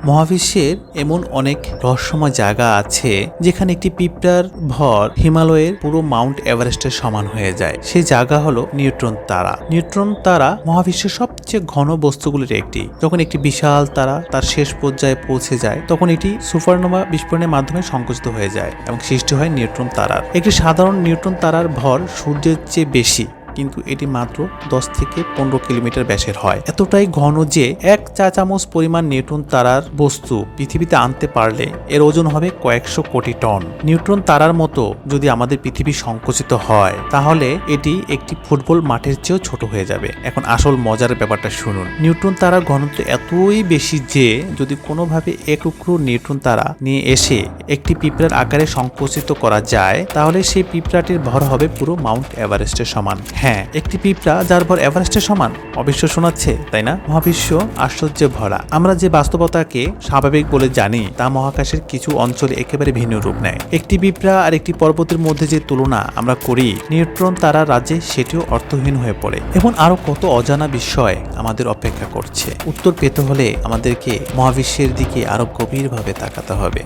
মহাবিশ্বের এমন অনেক রহস্যময় জায়গা আছে যেখানে একটি পিঁপড়ার ভর হিমালয়ের পুরো মাউন্ট এভারেস্টের সমান হয়ে যায়। সেই জায়গা হলো নিউট্রন তারা। নিউট্রন তারা মহাবিশ্বের সবচেয়ে ঘন বস্তুগুলির একটি। যখন একটি বিশাল তারা তার শেষ পর্যায়ে পৌঁছে যায় তখন এটি সুপারনোভা বিস্ফোরণের মাধ্যমে সংকুচিত হয়ে যায় এবং সৃষ্টি হয় নিউট্রন তারার। একটি সাধারণ নিউট্রন তারার ভর সূর্যের চেয়ে বেশি, কিন্তু এটি মাত্র 10 থেকে 15 কিলোমিটার ব্যাসের হয়। এতটাই ঘন যে 1 চা চামচ পরিমাণ নিউট্রন তারার বস্তু পৃথিবীতে আনতে পারলে এর ওজন হবে কয়েকশো কোটি টন। নিউট্রন তারার মতো যদি আমাদের পৃথিবী সংকুচিত হয় তাহলে এটি একটি ফুটবল মাঠের চেয়েও ছোট হয়ে যাবে। এখন আসল মজার ব্যাপারটা শুনুন। নিউট্রন তারার ঘনত্ব এতই বেশি যে যদি কোনোভাবে এক টুকরো নিউট্রন তারা নিয়ে এসে একটি পিঁপড়ার আকারে সংকুচিত করা যায় তাহলে সেই পিঁপড়াটির ভর হবে পুরো মাউন্ট এভারেস্টের সমান। হ্যাঁ, একটি পিঁপড়া যার ভর এভারেস্টের সমান। অবিশ্ব শোনাচ্ছে, তাই না? মহাবিশ্ব আশ্চর্যে ভরা। আমরা যে বাস্তবতাকে স্বাভাবিক বলে জানি তা মহাকাশের কিছু অঞ্চলে একেবারে ভিন্ন রূপ নেয়। একটি পিঁপড়া আর একটি পর্বতের মধ্যে যে তুলনা আমরা করি নিউট্রন তারা রাজ্যে সেটিও অর্থহীন হয়ে পড়ে। এবং আরো কত অজানা বিষয় আমাদের অপেক্ষা করছে। উত্তর পেতে হলে আমাদেরকে মহাবিশ্বের দিকে আরো গভীরভাবে তাকাতে হবে।